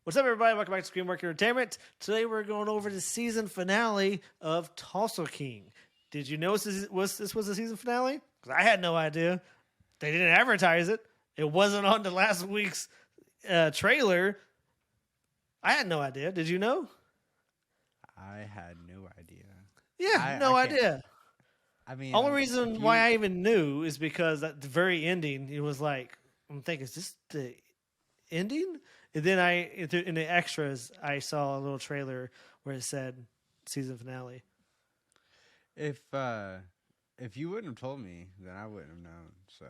What's up, everybody? Welcome back to Screenwork Entertainment. Today we're going over the season finale of Tulsa King. Did you know this was the season finale? Because I had no idea. They didn't advertise it. It wasn't on the last week's trailer. I had no idea. Did you know? I had no idea. Yeah, no idea. I mean, only reason why I even knew is because at the very ending, it was like, I'm thinking, is this the ending? And then in the extras, I saw a little trailer where it said season finale. If you wouldn't have told me, then I wouldn't have known. So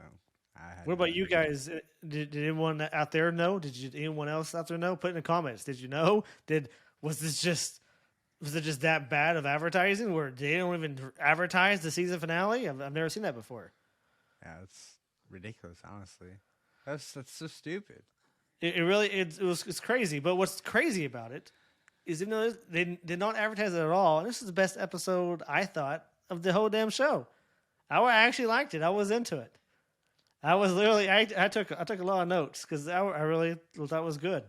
I had. What about you guys? Did anyone out there know? Did anyone else out there know? Put in the comments. Did you know? Was it just that bad of advertising where they don't even advertise the season finale? I've never seen that before. Yeah, it's ridiculous. Honestly, that's so stupid. It's crazy. But what's crazy about it is they did not advertise it at all. And this is the best episode I thought of the whole damn show. I actually liked it. I was into it. I was literally I took a lot of notes because I really thought it was good.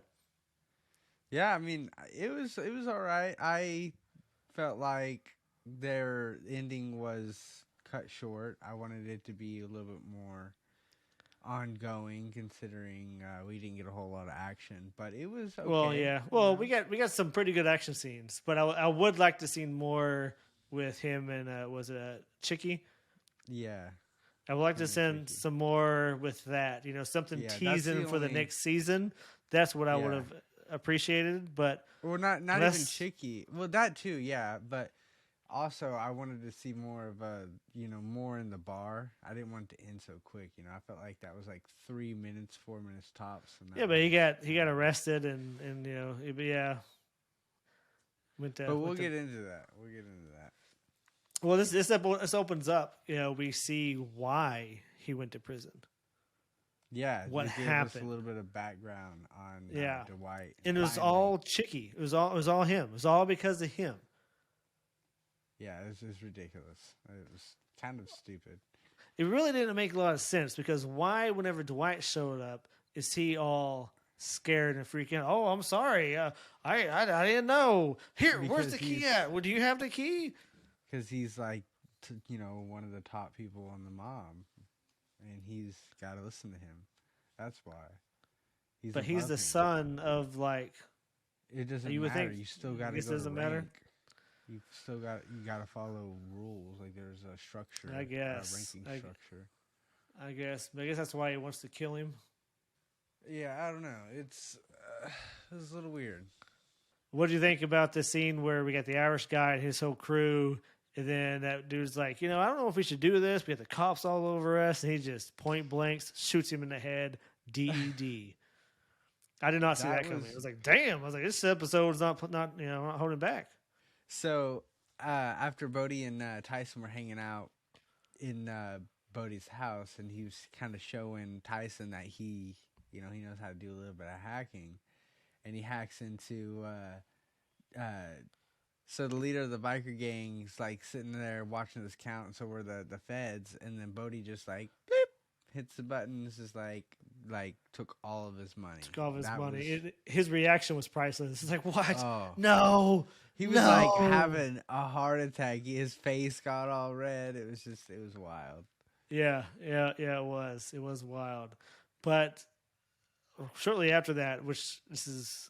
Yeah, I mean, it was all right. I felt like their ending was cut short. I wanted it to be a little bit more ongoing, considering we didn't get a whole lot of action, but it was okay. Well, yeah. Well, we got some pretty good action scenes, but I would like to see more with him and was it Chicky? Yeah. I would like to send some more with that. Something teasing for the next season. That's what I would have appreciated, but not even Chicky. Well, that too, yeah, but also I wanted to see more of more in the bar. I didn't want it to end so quick. I felt like that was like 3 minutes, 4 minutes tops. But he got arrested and But we'll get into that. Well, this opens up. We see why he went to prison. Yeah, what happened? Us a little bit of background on Dwight, and it was all Chicky. It was all him. It was all because of him. Yeah, it was ridiculous. It was kind of stupid. It really didn't make a lot of sense because why, whenever Dwight showed up, is he all scared and freaking out? Oh, I'm sorry. I didn't know. Here, where's the key at? Well, do you have the key? Because he's like, one of the top people on the mob. And he's got to listen to him. That's why. He's the son of like. It doesn't matter. You still got to go. It doesn't matter. You got to follow rules. Like there's a structure. I guess. A ranking structure. I guess that's why he wants to kill him. Yeah, I don't know. It's a little weird. What do you think about the scene where we got the Irish guy and his whole crew? And then that dude's like, I don't know if we should do this. We have the cops all over us. And he just point blanks, shoots him in the head. DED. I did not see that coming. I was like, damn. I was like, this episode is not holding back. So after Bodie and Tyson were hanging out in Bodie's house, and he was kind of showing Tyson that he knows how to do a little bit of hacking. And he hacks into... So the leader of the biker gang's like sitting there watching this count, and so were the feds, and then Bodie just like bleep, hits the buttons, just like took all of his money. Took all of his money. His reaction was priceless. It's like, what? Oh. No. He was like having a heart attack. His face got all red. It was wild. Yeah, it was. It was wild. But shortly after that, which this is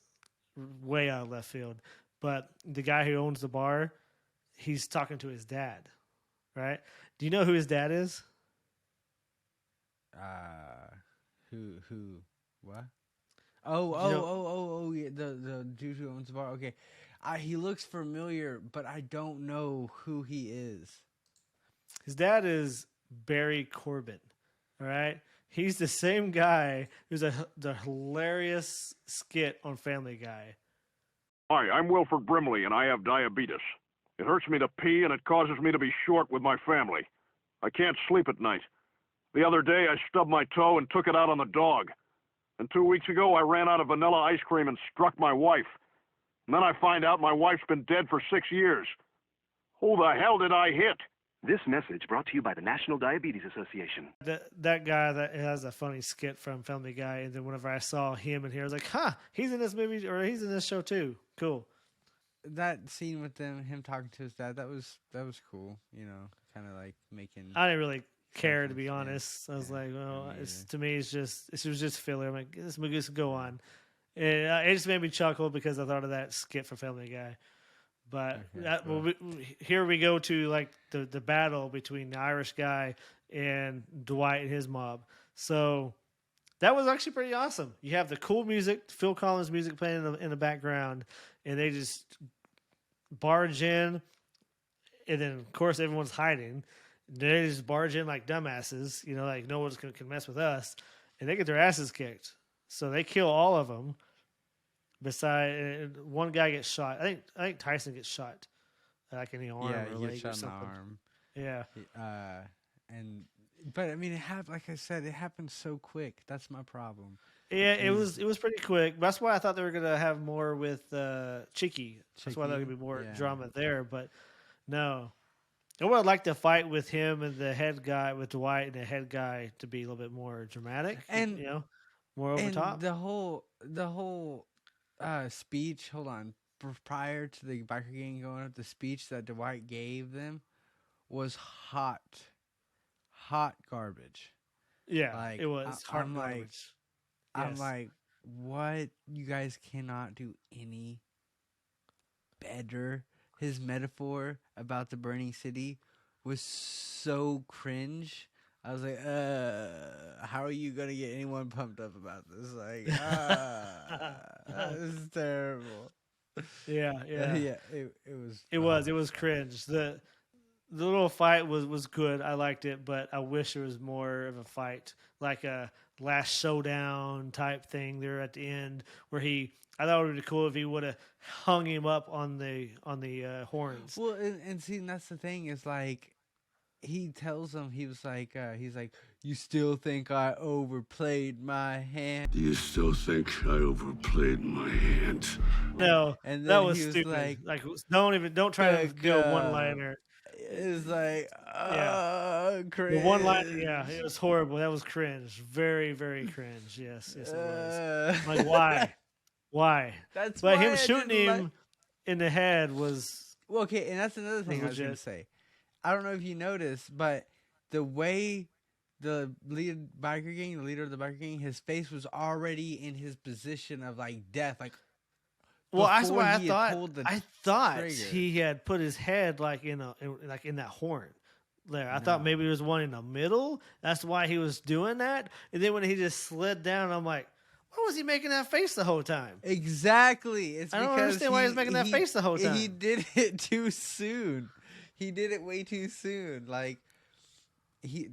way out of left field, but the guy who owns the bar, he's talking to his dad, right? Do you know who his dad is? Who? What? Oh, yeah, the dude who owns the bar. Okay, he looks familiar, but I don't know who he is. His dad is Barry Corbin, all right? He's the same guy who's the hilarious skit on Family Guy. Hi, I'm Wilford Brimley, and I have diabetes. It hurts me to pee, and it causes me to be short with my family. I can't sleep at night. The other day, I stubbed my toe and took it out on the dog. And 2 weeks ago, I ran out of vanilla ice cream and struck my wife. And then I find out my wife's been dead for 6 years. Who the hell did I hit? This message brought to you by the National Diabetes Association. That guy that has a funny skit from Family Guy, and then whenever I saw him in here, I was like, "Huh, he's in this movie or he's in this show too." Cool. That scene with him talking to his dad, that was cool. You know, kind of like making. I didn't really care, to be Yeah. honest. I was like, well, me it's either. to me, it was just filler. I'm like, this movie can go on. And it just made me chuckle because I thought of that skit for Family Guy. But Okay, cool. here we go to like the battle between the Irish guy and Dwight and his mob. So that was actually pretty awesome. You have the cool music, Phil Collins music playing in the background, and they just barge in, and then of course everyone's hiding. They just barge in like dumbasses, you know, like no one's can mess with us, and they get their asses kicked. So they kill all of them. Besides, one guy gets shot. I think Tyson gets shot, like in the arm Yeah, or he leg gets or shot in the something. arm. Yeah, But I mean, like I said, it happened so quick. That's my problem. yeah. It was pretty quick. That's why I thought they were gonna have more with Chicky. That's why there Chicky, would be more yeah. drama there. But no, I would like the fight with him and the head guy, with Dwight and the head guy, to be a little bit more dramatic And- you know, more over And top. the whole speech. Hold on. Prior to the biker gang going up, the speech that Dwight gave them was hot garbage. Yeah, like, it was I- hard I'm like- garbage. I'm Yes. like, what? You guys cannot do any better. His metaphor about the burning city was so cringe. I was like, how are you gonna get anyone pumped up about this? Like, this is terrible. Yeah, yeah. It It was cringe. The little fight was good. I liked it, but I wish there was more of a fight, like a last showdown type thing there at the end, where I thought it would be cool if he would have hung him up on the horns. Well, and see, and that's the thing is like, he tells him, he's like, you still think I overplayed my hand? Do you still think I overplayed my hand? No, And that then was he was stupid. like, Don't try to like, do a one liner. it's like, The cringe. one liner, yeah, it was horrible. That was cringe. Very, very cringe. Yes, it was. Like, why? Why? That's But why him I shooting didn't like- him in the head was Well, okay, and that's another thing I was going to legit. say. I don't know if you noticed, but the way the leader of the biker gang, his face was already in his position of like death. Like, well. That's before why he had pulled the I thought trigger. he had put his head like in that horn. There, I thought maybe there was one in the middle. That's why he was doing that. And then when he just slid down, I'm like, why was he making that face the whole time? Exactly. It's I don't because understand why he's making that face the whole time. He did it too soon. He did it way too soon. Like,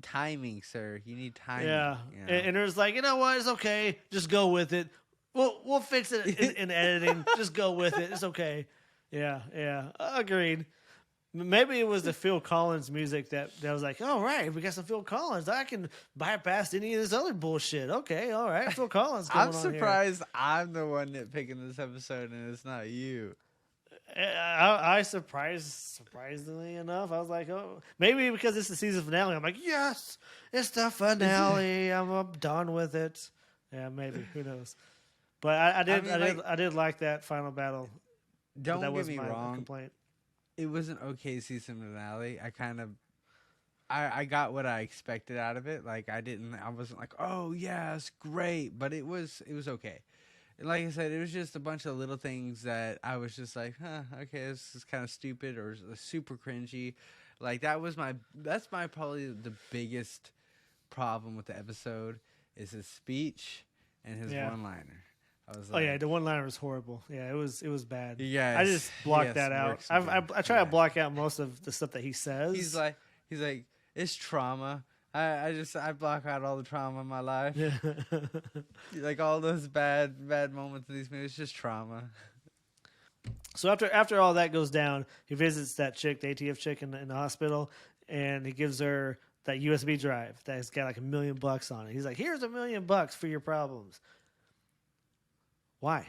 timing, sir. You need timing. Yeah, you know? and there's like, you know what? It's okay. Just go with it. We'll fix it in editing. Just go with it. It's okay. Yeah. Agreed. Maybe it was the Phil Collins music that was like, all right, we got some Phil Collins. I can bypass any of this other bullshit. Okay, all right, Phil Collins. I'm going on here. surprised I'm the one nitpicking this episode and it's not you. I surprisingly enough, I was like, oh, maybe because it's the season finale. I'm like, yes, it's the finale. I'm done with it. Yeah, maybe. Who knows? But I did like that final battle. But Don't that get was me my wrong. complaint. It was an okay season finale. I got what I expected out of it. Like, I wasn't like, oh yeah, it's great, but it was okay. And like I said, it was just a bunch of little things that I was just like, okay, this is kind of stupid or super cringy. Like, that's probably the biggest problem with the episode is his speech and his one-liner. I was like, Oh yeah, the one liner was horrible. Yeah, it was bad. Yes, I just blocked yes, that out. works again. I try to block out most of the stuff that he says. he's like, it's trauma. I block out all the trauma in my life. yeah. Like all those bad moments of these movies, just trauma. So after all that goes down, he visits that chick, the ATF chick in the hospital, and he gives her that USB drive that's got like $1 million on it. He's like, here's $1 million for your problems. Why?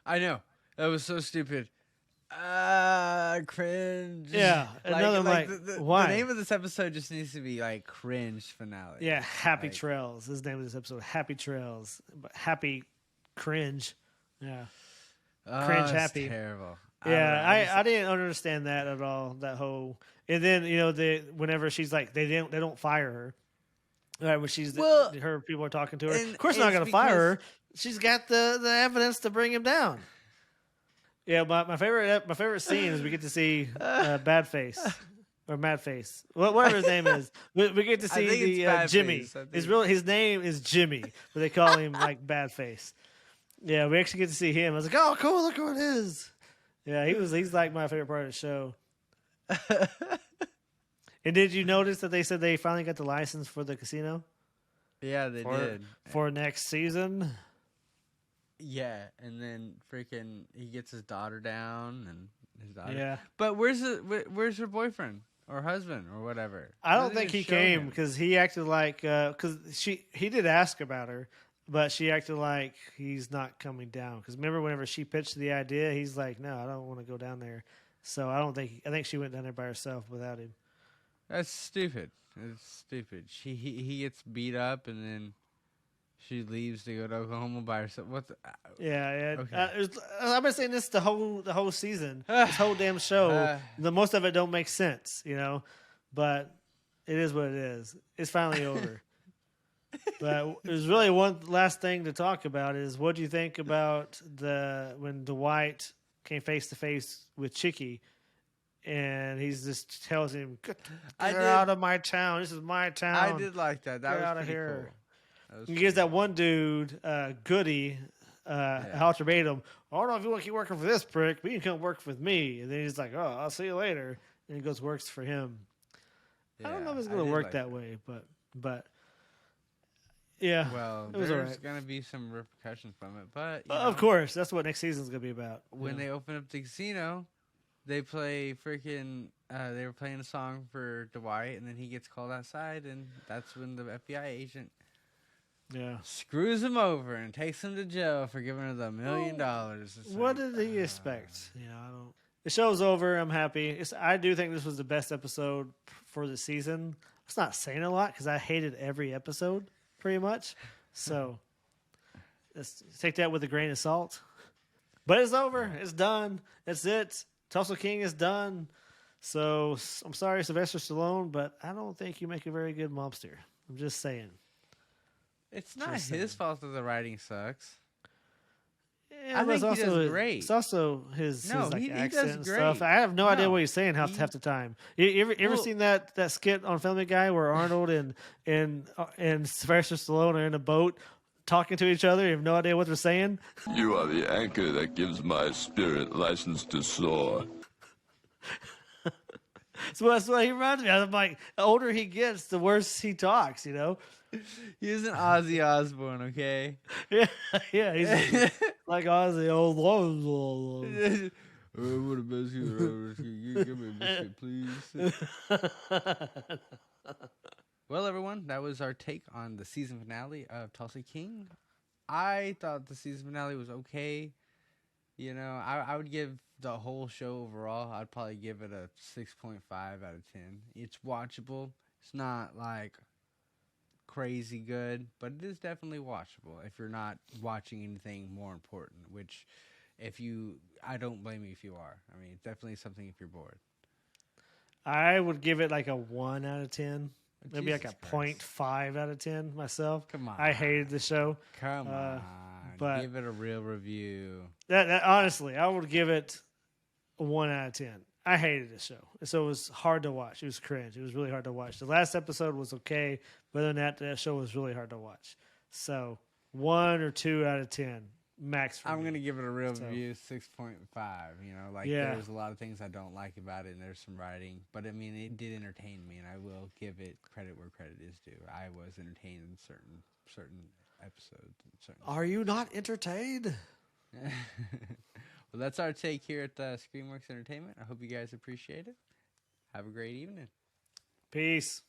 I know. That was so stupid. Cringe. Yeah, another like why? The name of this episode just needs to be like cringe finale. Yeah, Happy Like, Trails. This is the name of this episode. Happy Trails. But happy cringe. Yeah. Cringe it's happy. terrible. Yeah, I didn't understand that at all. That whole and then whenever she's like they don't fire her. Right, when her people are talking to her. Of course, they're not going to fire her. She's got the evidence to bring him down. Yeah, my favorite scene is we get to see Bad Face or Mad Face, whatever his name is. We get to see the Jimmy. His name is Jimmy, but they call him like Bad Face. Yeah, we actually get to see him. I was like, oh, cool! Look who it is. Yeah, he's like my favorite part of the show. And did you notice that they said they finally got the license for the casino? Yeah, they did for next season. Yeah, and then freaking he gets his daughter down and his daughter. Yeah, but where's her boyfriend or husband or whatever? I don't think he came because he acted like because he did ask about her, but she acted like he's not coming down. Because remember whenever she pitched the idea, he's like, no, I don't want to go down there. So I think she went down there by herself without him. That's stupid. It's stupid. He gets beat up and then she leaves to go to Oklahoma by herself. What? Yeah. Okay. I've been saying this the whole season, this whole damn show. The most of it don't make sense, but it is what it is. It's finally over. But there's really one last thing to talk about is what do you think about when Dwight came face to face with Chicky? And he just tells him, "Get out of my town. This is my town." I did like that. That Get was out of pretty here. Cool. He gives that one dude, Goody, ultimatum. I don't know if you want to keep working for this prick, but you can come work with me. And then he's like, "Oh, I'll see you later." And he goes works for him. Yeah, I don't know if it's going to work that way, but yeah. Well, it was there's going to be some repercussions from it, but of course, that's what next season's going to be about. When they open up the casino. They play freaking. They were playing a song for Dwight, and then he gets called outside, and that's when the FBI agent, screws him over and takes him to jail for giving her the $1 million. What did he expect? I don't. The show's over. I'm happy. I do think this was the best episode for the season. It's not saying a lot because I hated every episode pretty much. So let's take that with a grain of salt. But it's over. It's done. That's it. Tulsa King is done. So I'm sorry, Sylvester Stallone, but I don't think you make a very good mobster. I'm just saying. It's not his fault that the writing sucks. Yeah, I think he does great. It's also his accent and stuff. I have no idea what he's saying half the time. You ever seen that skit on Family Guy where Arnold and Sylvester Stallone are in a boat talking to each other? You have no idea what they're saying. You are the anchor that gives my spirit license to soar. So that's what he reminds me of. I'm like, the older he gets, the worse he talks, He is an Ozzy Osbourne, okay? Yeah, he's like Ozzy. What a biscuit. Give me a biscuit, please. Well, everyone, that was our take on the season finale of Tulsa King. I thought the season finale was okay. I would give the whole show overall, I'd probably give it a 6.5 out of 10. It's watchable. It's not like crazy good, but it is definitely watchable if you're not watching anything more important, which I don't blame you if you are. I mean, it's definitely something if you're bored. I would give it like a 1 out of 10. Maybe Jesus like a Christ. 0.5 out of 10 myself. Come on. I hated the show. Come on. But give it a real review. That honestly, I would give it a 1 out of 10. I hated the show. So it was hard to watch. It was cringe. It was really hard to watch. The last episode was okay, but other than that show was really hard to watch. So 1 or 2 out of 10 max for I'm me. going to give it a real review, 6.5. There's a lot of things I don't like about it, and there's some writing. But, I mean, it did entertain me, and I will give it credit where credit is due. I was entertained in certain episodes. Are you not entertained? Well, that's our take here at Screenworks Entertainment. I hope you guys appreciate it. Have a great evening. Peace.